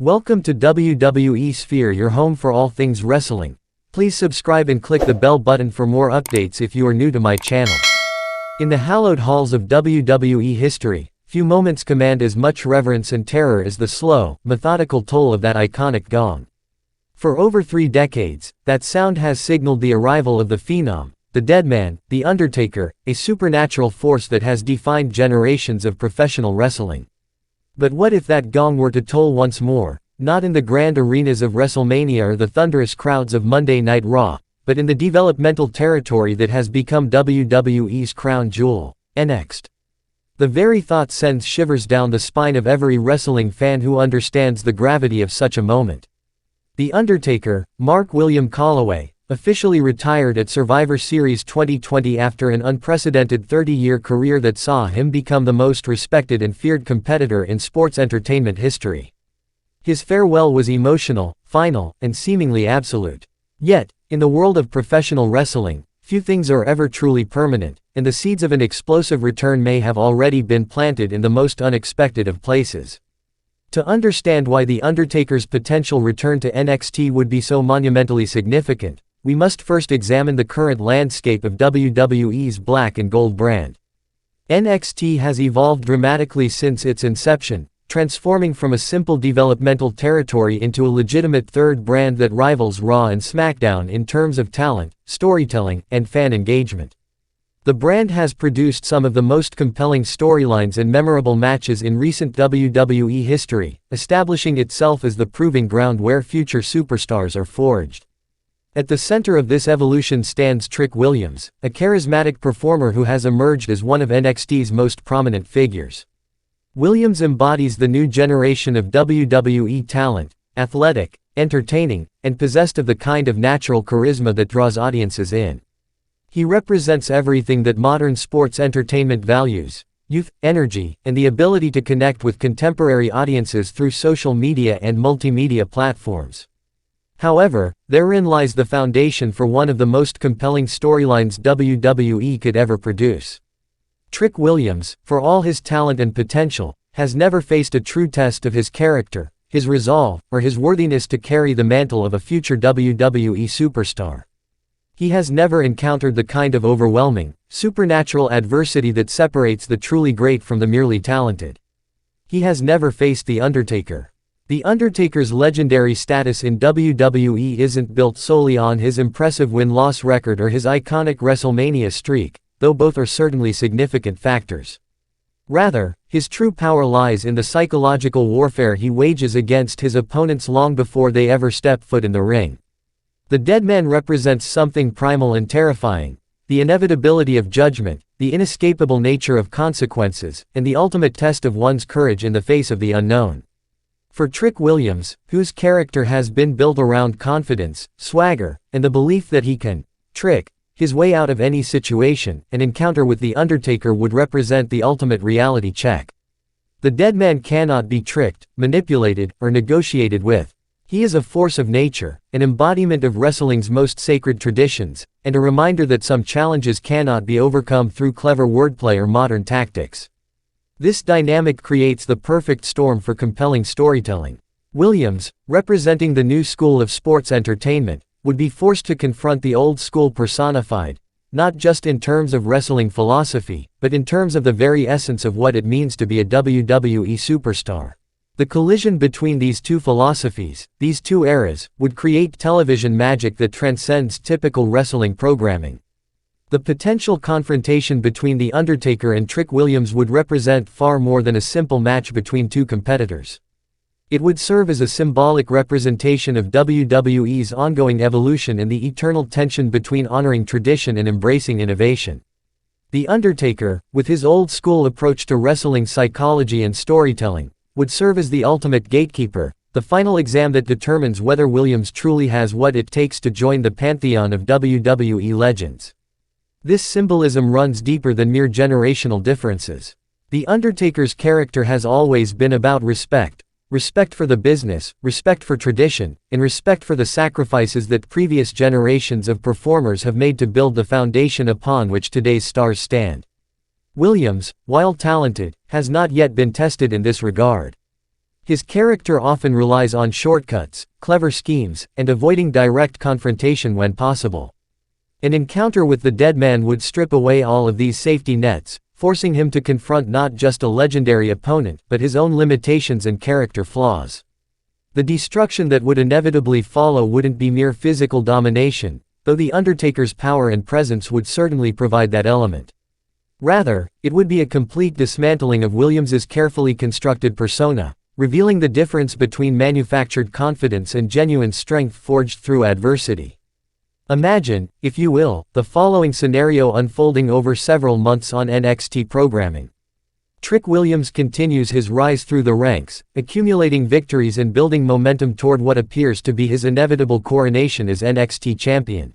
Welcome to WWE Sphere, your home for all things wrestling. Please subscribe and click the bell button for more updates if you are new to my channel. In the hallowed halls of WWE history, few moments command as much reverence and terror as the slow, methodical toll of that iconic gong. For over 3 decades, that sound has signaled the arrival of the Phenom, the Deadman, the Undertaker, a supernatural force that has defined generations of professional wrestling. But what if that gong were to toll once more, not in the grand arenas of WrestleMania or the thunderous crowds of Monday Night Raw, but in the developmental territory that has become WWE's crown jewel, NXT? The very thought sends shivers down the spine of every wrestling fan who understands the gravity of such a moment. The Undertaker, Mark William Calloway, officially retired at Survivor Series 2020 after an unprecedented 30-year career that saw him become the most respected and feared competitor in sports entertainment history. His farewell was emotional, final, and seemingly absolute. Yet, in the world of professional wrestling, few things are ever truly permanent, and the seeds of an explosive return may have already been planted in the most unexpected of places. To understand why The Undertaker's potential return to NXT would be so monumentally significant, we must first examine the current landscape of WWE's black and gold brand. NXT has evolved dramatically since its inception, transforming from a simple developmental territory into a legitimate third brand that rivals Raw and SmackDown in terms of talent, storytelling, and fan engagement. The brand has produced some of the most compelling storylines and memorable matches in recent WWE history, establishing itself as the proving ground where future superstars are forged. At the center of this evolution stands Trick Williams, a charismatic performer who has emerged as one of NXT's most prominent figures. Williams embodies the new generation of WWE talent, athletic, entertaining, and possessed of the kind of natural charisma that draws audiences in. He represents everything that modern sports entertainment values: youth, energy, and the ability to connect with contemporary audiences through social media and multimedia platforms. However, therein lies the foundation for one of the most compelling storylines WWE could ever produce. Trick Williams, for all his talent and potential, has never faced a true test of his character, his resolve, or his worthiness to carry the mantle of a future WWE superstar. He has never encountered the kind of overwhelming, supernatural adversity that separates the truly great from the merely talented. He has never faced The Undertaker. The Undertaker's legendary status in WWE isn't built solely on his impressive win-loss record or his iconic WrestleMania streak, though both are certainly significant factors. Rather, his true power lies in the psychological warfare he wages against his opponents long before they ever step foot in the ring. The Deadman represents something primal and terrifying: the inevitability of judgment, the inescapable nature of consequences, and the ultimate test of one's courage in the face of the unknown. For Trick Williams, whose character has been built around confidence, swagger, and the belief that he can trick his way out of any situation, an encounter with The Undertaker would represent the ultimate reality check. The Deadman cannot be tricked, manipulated, or negotiated with. He is a force of nature, an embodiment of wrestling's most sacred traditions, and a reminder that some challenges cannot be overcome through clever wordplay or modern tactics. This dynamic creates the perfect storm for compelling storytelling. Williams, representing the new school of sports entertainment, would be forced to confront the old school personified, not just in terms of wrestling philosophy, but in terms of the very essence of what it means to be a WWE superstar. The collision between these two philosophies, these two eras, would create television magic that transcends typical wrestling programming. The potential confrontation between The Undertaker and Trick Williams would represent far more than a simple match between two competitors. It would serve as a symbolic representation of WWE's ongoing evolution and the eternal tension between honoring tradition and embracing innovation. The Undertaker, with his old-school approach to wrestling psychology and storytelling, would serve as the ultimate gatekeeper, the final exam that determines whether Williams truly has what it takes to join the pantheon of WWE legends. This symbolism runs deeper than mere generational differences. The Undertaker's character has always been about respect for the business, respect for tradition, and respect for the sacrifices that previous generations of performers have made to build the foundation upon which today's stars stand. Williams, while talented, has not yet been tested in this regard. His character often relies on shortcuts, clever schemes, and avoiding direct confrontation when possible. An encounter with the Deadman would strip away all of these safety nets, forcing him to confront not just a legendary opponent but his own limitations and character flaws. The destruction that would inevitably follow wouldn't be mere physical domination, though the Undertaker's power and presence would certainly provide that element. Rather, it would be a complete dismantling of Williams's carefully constructed persona, revealing the difference between manufactured confidence and genuine strength forged through adversity. Imagine, if you will, the following scenario unfolding over several months on NXT programming. Trick Williams continues his rise through the ranks, accumulating victories and building momentum toward what appears to be his inevitable coronation as NXT champion.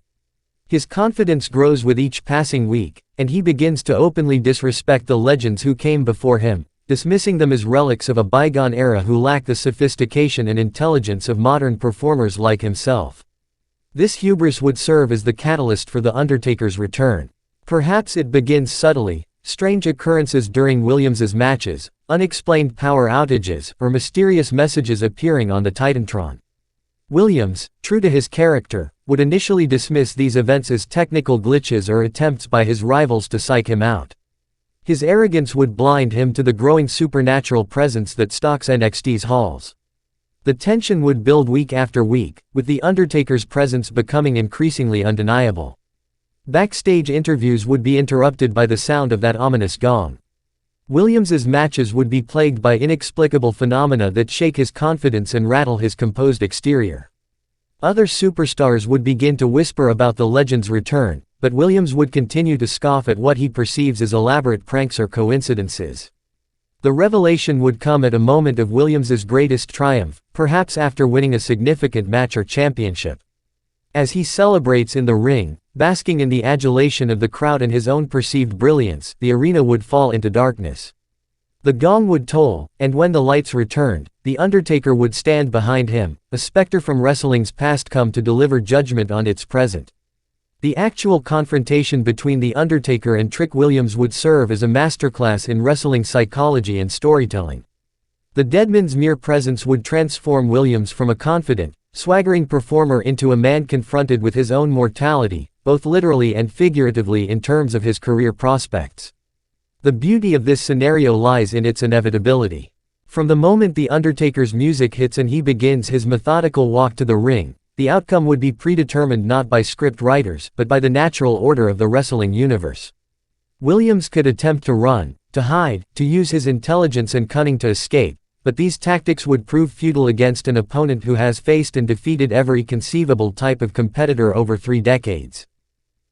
His confidence grows with each passing week, and he begins to openly disrespect the legends who came before him, dismissing them as relics of a bygone era who lack the sophistication and intelligence of modern performers like himself. This hubris would serve as the catalyst for The Undertaker's return. Perhaps it begins subtly: strange occurrences during Williams's matches, unexplained power outages, or mysterious messages appearing on the Titantron. Williams, true to his character, would initially dismiss these events as technical glitches or attempts by his rivals to psych him out. His arrogance would blind him to the growing supernatural presence that stalks NXT's halls. The tension would build week after week, with The Undertaker's presence becoming increasingly undeniable. Backstage interviews would be interrupted by the sound of that ominous gong. Williams's matches would be plagued by inexplicable phenomena that shake his confidence and rattle his composed exterior. Other superstars would begin to whisper about the legend's return, but Williams would continue to scoff at what he perceives as elaborate pranks or coincidences. The revelation would come at a moment of Williams's greatest triumph, perhaps after winning a significant match or championship. As he celebrates in the ring, basking in the adulation of the crowd and his own perceived brilliance, the arena would fall into darkness. The gong would toll, and when the lights returned, The Undertaker would stand behind him, a specter from wrestling's past come to deliver judgment on its present. The actual confrontation between The Undertaker and Trick Williams would serve as a masterclass in wrestling psychology and storytelling. The Deadman's mere presence would transform Williams from a confident, swaggering performer into a man confronted with his own mortality, both literally and figuratively in terms of his career prospects. The beauty of this scenario lies in its inevitability. From the moment The Undertaker's music hits and he begins his methodical walk to the ring, the outcome would be predetermined not by script writers but by the natural order of the wrestling universe. Williams could attempt to run, to hide, to use his intelligence and cunning to escape, but these tactics would prove futile against an opponent who has faced and defeated every conceivable type of competitor over 3 decades.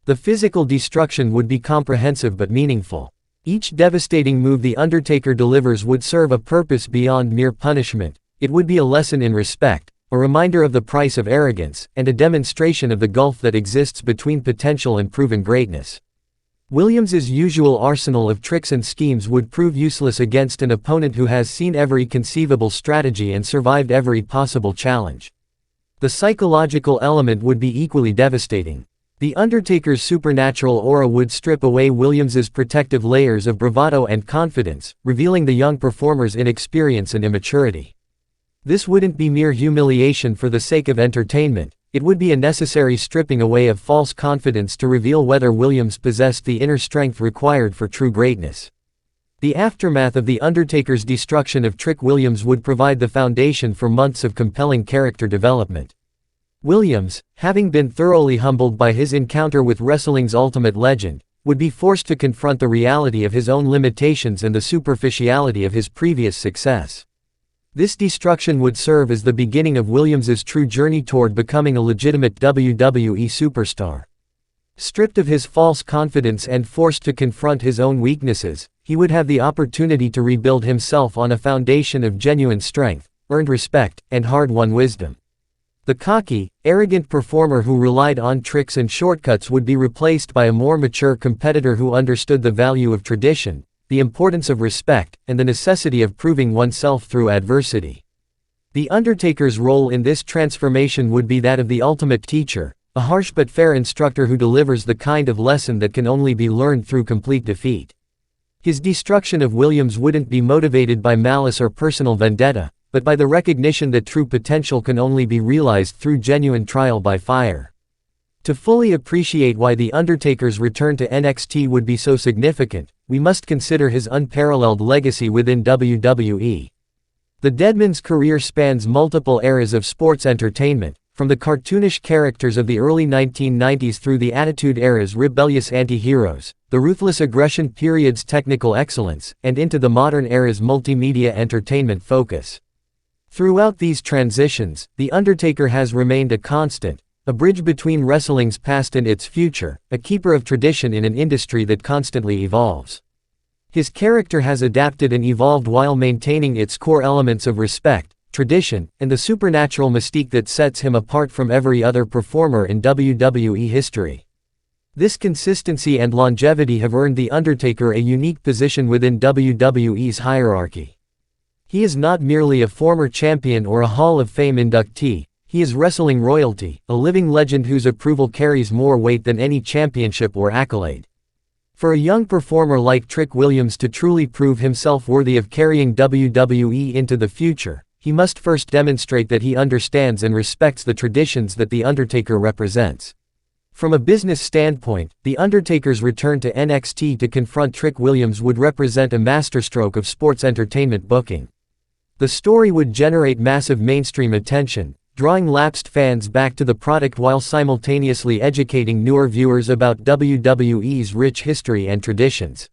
The physical destruction would be comprehensive but meaningful. Each devastating move The Undertaker delivers would serve a purpose beyond mere punishment. It would be a lesson in respect, a reminder of the price of arrogance, and a demonstration of the gulf that exists between potential and proven greatness. Williams's usual arsenal of tricks and schemes would prove useless against an opponent who has seen every conceivable strategy and survived every possible challenge. The psychological element would be equally devastating. The Undertaker's supernatural aura would strip away Williams's protective layers of bravado and confidence, revealing the young performer's inexperience and immaturity. This wouldn't be mere humiliation for the sake of entertainment, it would be a necessary stripping away of false confidence to reveal whether Williams possessed the inner strength required for true greatness. The aftermath of The Undertaker's destruction of Trick Williams would provide the foundation for months of compelling character development. Williams, having been thoroughly humbled by his encounter with wrestling's ultimate legend, would be forced to confront the reality of his own limitations and the superficiality of his previous success. This destruction would serve as the beginning of Williams's true journey toward becoming a legitimate WWE superstar. Stripped of his false confidence and forced to confront his own weaknesses, he would have the opportunity to rebuild himself on a foundation of genuine strength, earned respect, and hard-won wisdom. The cocky, arrogant performer who relied on tricks and shortcuts would be replaced by a more mature competitor who understood the value of tradition, the importance of respect, and the necessity of proving oneself through adversity. The Undertaker's role in this transformation would be that of the ultimate teacher, a harsh but fair instructor who delivers the kind of lesson that can only be learned through complete defeat. His destruction of Williams wouldn't be motivated by malice or personal vendetta, but by the recognition that true potential can only be realized through genuine trial by fire. To fully appreciate why The Undertaker's return to NXT would be so significant, we must consider his unparalleled legacy within WWE. The Deadman's career spans multiple eras of sports entertainment, from the cartoonish characters of the early 1990s through the Attitude Era's rebellious anti-heroes, the Ruthless Aggression period's technical excellence, and into the modern era's multimedia entertainment focus. Throughout these transitions, The Undertaker has remained a constant, a bridge between wrestling's past and its future, a keeper of tradition in an industry that constantly evolves. His character has adapted and evolved while maintaining its core elements of respect, tradition, and the supernatural mystique that sets him apart from every other performer in WWE history. This consistency and longevity have earned The Undertaker a unique position within WWE's hierarchy. He is not merely a former champion or a Hall of Fame inductee, he is wrestling royalty, a living legend whose approval carries more weight than any championship or accolade. For a young performer like Trick Williams to truly prove himself worthy of carrying WWE into the future, he must first demonstrate that he understands and respects the traditions that The Undertaker represents. From a business standpoint, The Undertaker's return to NXT to confront Trick Williams would represent a masterstroke of sports entertainment booking. The story would generate massive mainstream attention, drawing lapsed fans back to the product while simultaneously educating newer viewers about WWE's rich history and traditions.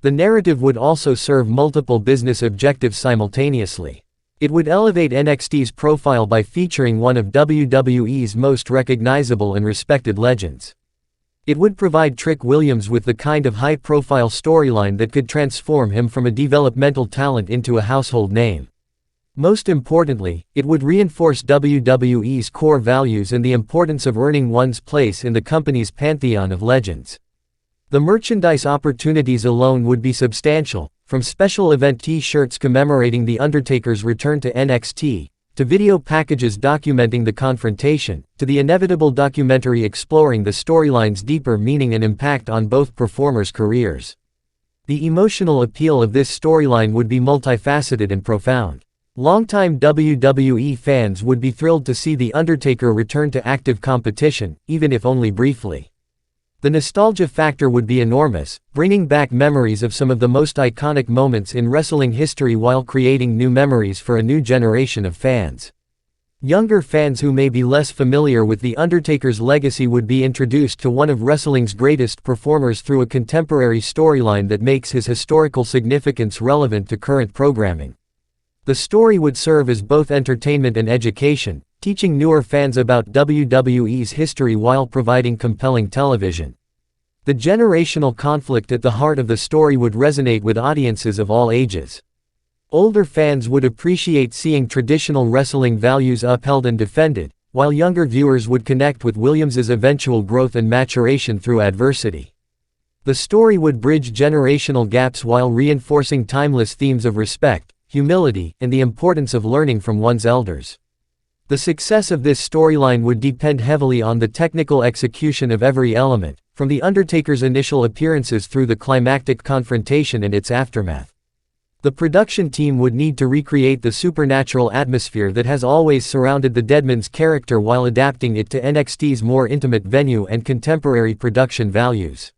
The narrative would also serve multiple business objectives simultaneously. It would elevate NXT's profile by featuring one of WWE's most recognizable and respected legends. It would provide Trick Williams with the kind of high-profile storyline that could transform him from a developmental talent into a household name. Most importantly, it would reinforce WWE's core values and the importance of earning one's place in the company's pantheon of legends. The merchandise opportunities alone would be substantial, from special event T-shirts commemorating The Undertaker's return to NXT, to video packages documenting the confrontation, to the inevitable documentary exploring the storyline's deeper meaning and impact on both performers' careers. The emotional appeal of this storyline would be multifaceted and profound. Longtime WWE fans would be thrilled to see The Undertaker return to active competition, even if only briefly. The nostalgia factor would be enormous, bringing back memories of some of the most iconic moments in wrestling history while creating new memories for a new generation of fans. Younger fans who may be less familiar with The Undertaker's legacy would be introduced to one of wrestling's greatest performers through a contemporary storyline that makes his historical significance relevant to current programming. The story would serve as both entertainment and education, teaching newer fans about WWE's history while providing compelling television. The generational conflict at the heart of the story would resonate with audiences of all ages. Older fans would appreciate seeing traditional wrestling values upheld and defended, while younger viewers would connect with Williams's eventual growth and maturation through adversity. The story would bridge generational gaps while reinforcing timeless themes of respect, humility, and the importance of learning from one's elders. The success of this storyline would depend heavily on the technical execution of every element, from The Undertaker's initial appearances through the climactic confrontation and its aftermath. The production team would need to recreate the supernatural atmosphere that has always surrounded the Deadman's character while adapting it to NXT's more intimate venue and contemporary production values.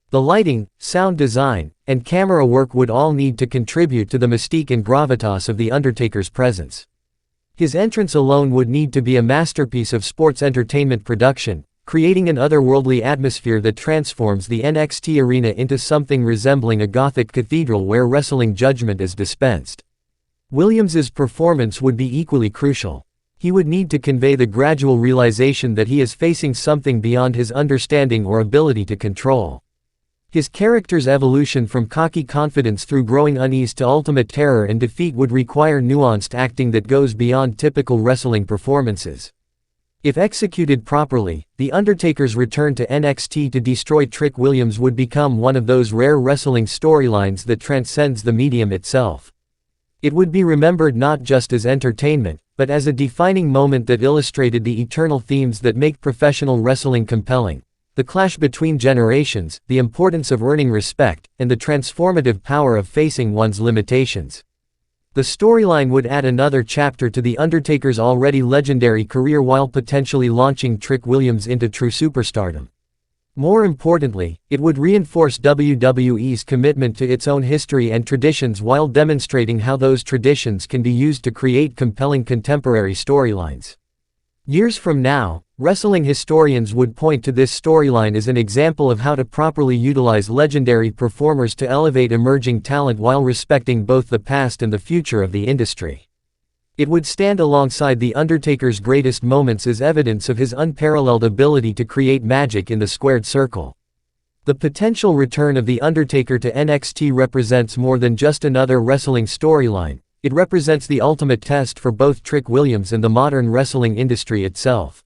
The lighting, sound design, and camera work would all need to contribute to the mystique and gravitas of The Undertaker's presence. His entrance alone would need to be a masterpiece of sports entertainment production, creating an otherworldly atmosphere that transforms the NXT arena into something resembling a Gothic cathedral where wrestling judgment is dispensed. Williams's performance would be equally crucial. He would need to convey the gradual realization that he is facing something beyond his understanding or ability to control. His character's evolution from cocky confidence through growing unease to ultimate terror and defeat would require nuanced acting that goes beyond typical wrestling performances. If executed properly, The Undertaker's return to NXT to destroy Trick Williams would become one of those rare wrestling storylines that transcends the medium itself. It would be remembered not just as entertainment, but as a defining moment that illustrated the eternal themes that make professional wrestling compelling: the clash between generations, the importance of earning respect, and the transformative power of facing one's limitations. The storyline would add another chapter to The Undertaker's already legendary career while potentially launching Trick Williams into true superstardom. More importantly, it would reinforce WWE's commitment to its own history and traditions while demonstrating how those traditions can be used to create compelling contemporary storylines. Years from now, wrestling historians would point to this storyline as an example of how to properly utilize legendary performers to elevate emerging talent while respecting both the past and the future of the industry. It would stand alongside The Undertaker's greatest moments as evidence of his unparalleled ability to create magic in the squared circle. The potential return of The Undertaker to NXT represents more than just another wrestling storyline. It represents the ultimate test for both Trick Williams and the modern wrestling industry itself.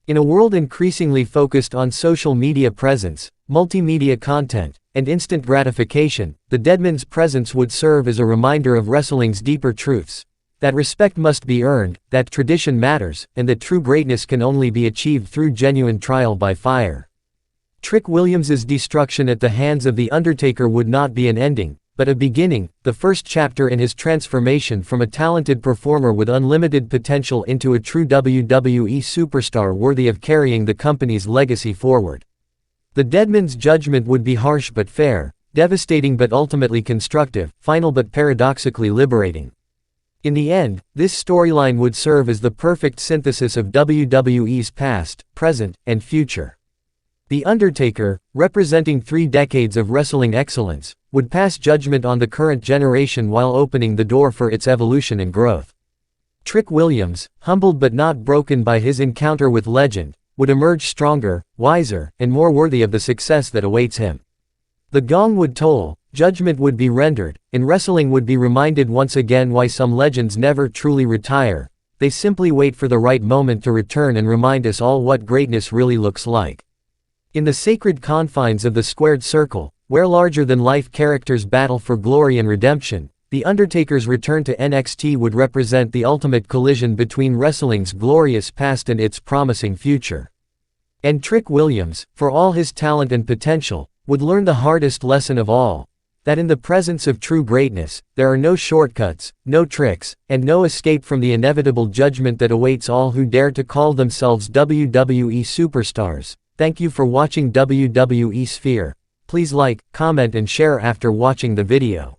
In a world increasingly focused on social media presence, multimedia content, and instant gratification, the Deadman's presence would serve as a reminder of wrestling's deeper truths. That respect must be earned, that tradition matters, and that true greatness can only be achieved through genuine trial by fire. Trick Williams's destruction at the hands of The Undertaker would not be an ending, but a beginning, the first chapter in his transformation from a talented performer with unlimited potential into a true WWE superstar worthy of carrying the company's legacy forward. The Deadman's judgment would be harsh but fair, devastating but ultimately constructive, final but paradoxically liberating. In the end, this storyline would serve as the perfect synthesis of WWE's past, present, and future. The Undertaker, representing 3 decades of wrestling excellence, would pass judgment on the current generation while opening the door for its evolution and growth. Trick Williams, humbled but not broken by his encounter with legend, would emerge stronger, wiser, and more worthy of the success that awaits him. The gong would toll, judgment would be rendered, and wrestling would be reminded once again why some legends never truly retire. They simply wait for the right moment to return and remind us all what greatness really looks like. In the sacred confines of the squared circle, where larger-than-life characters battle for glory and redemption, The Undertaker's return to NXT would represent the ultimate collision between wrestling's glorious past and its promising future. And Trick Williams, for all his talent and potential, would learn the hardest lesson of all, that in the presence of true greatness, there are no shortcuts, no tricks, and no escape from the inevitable judgment that awaits all who dare to call themselves WWE superstars. Thank you for watching WWE Sphere. Please like, comment and share after watching the video.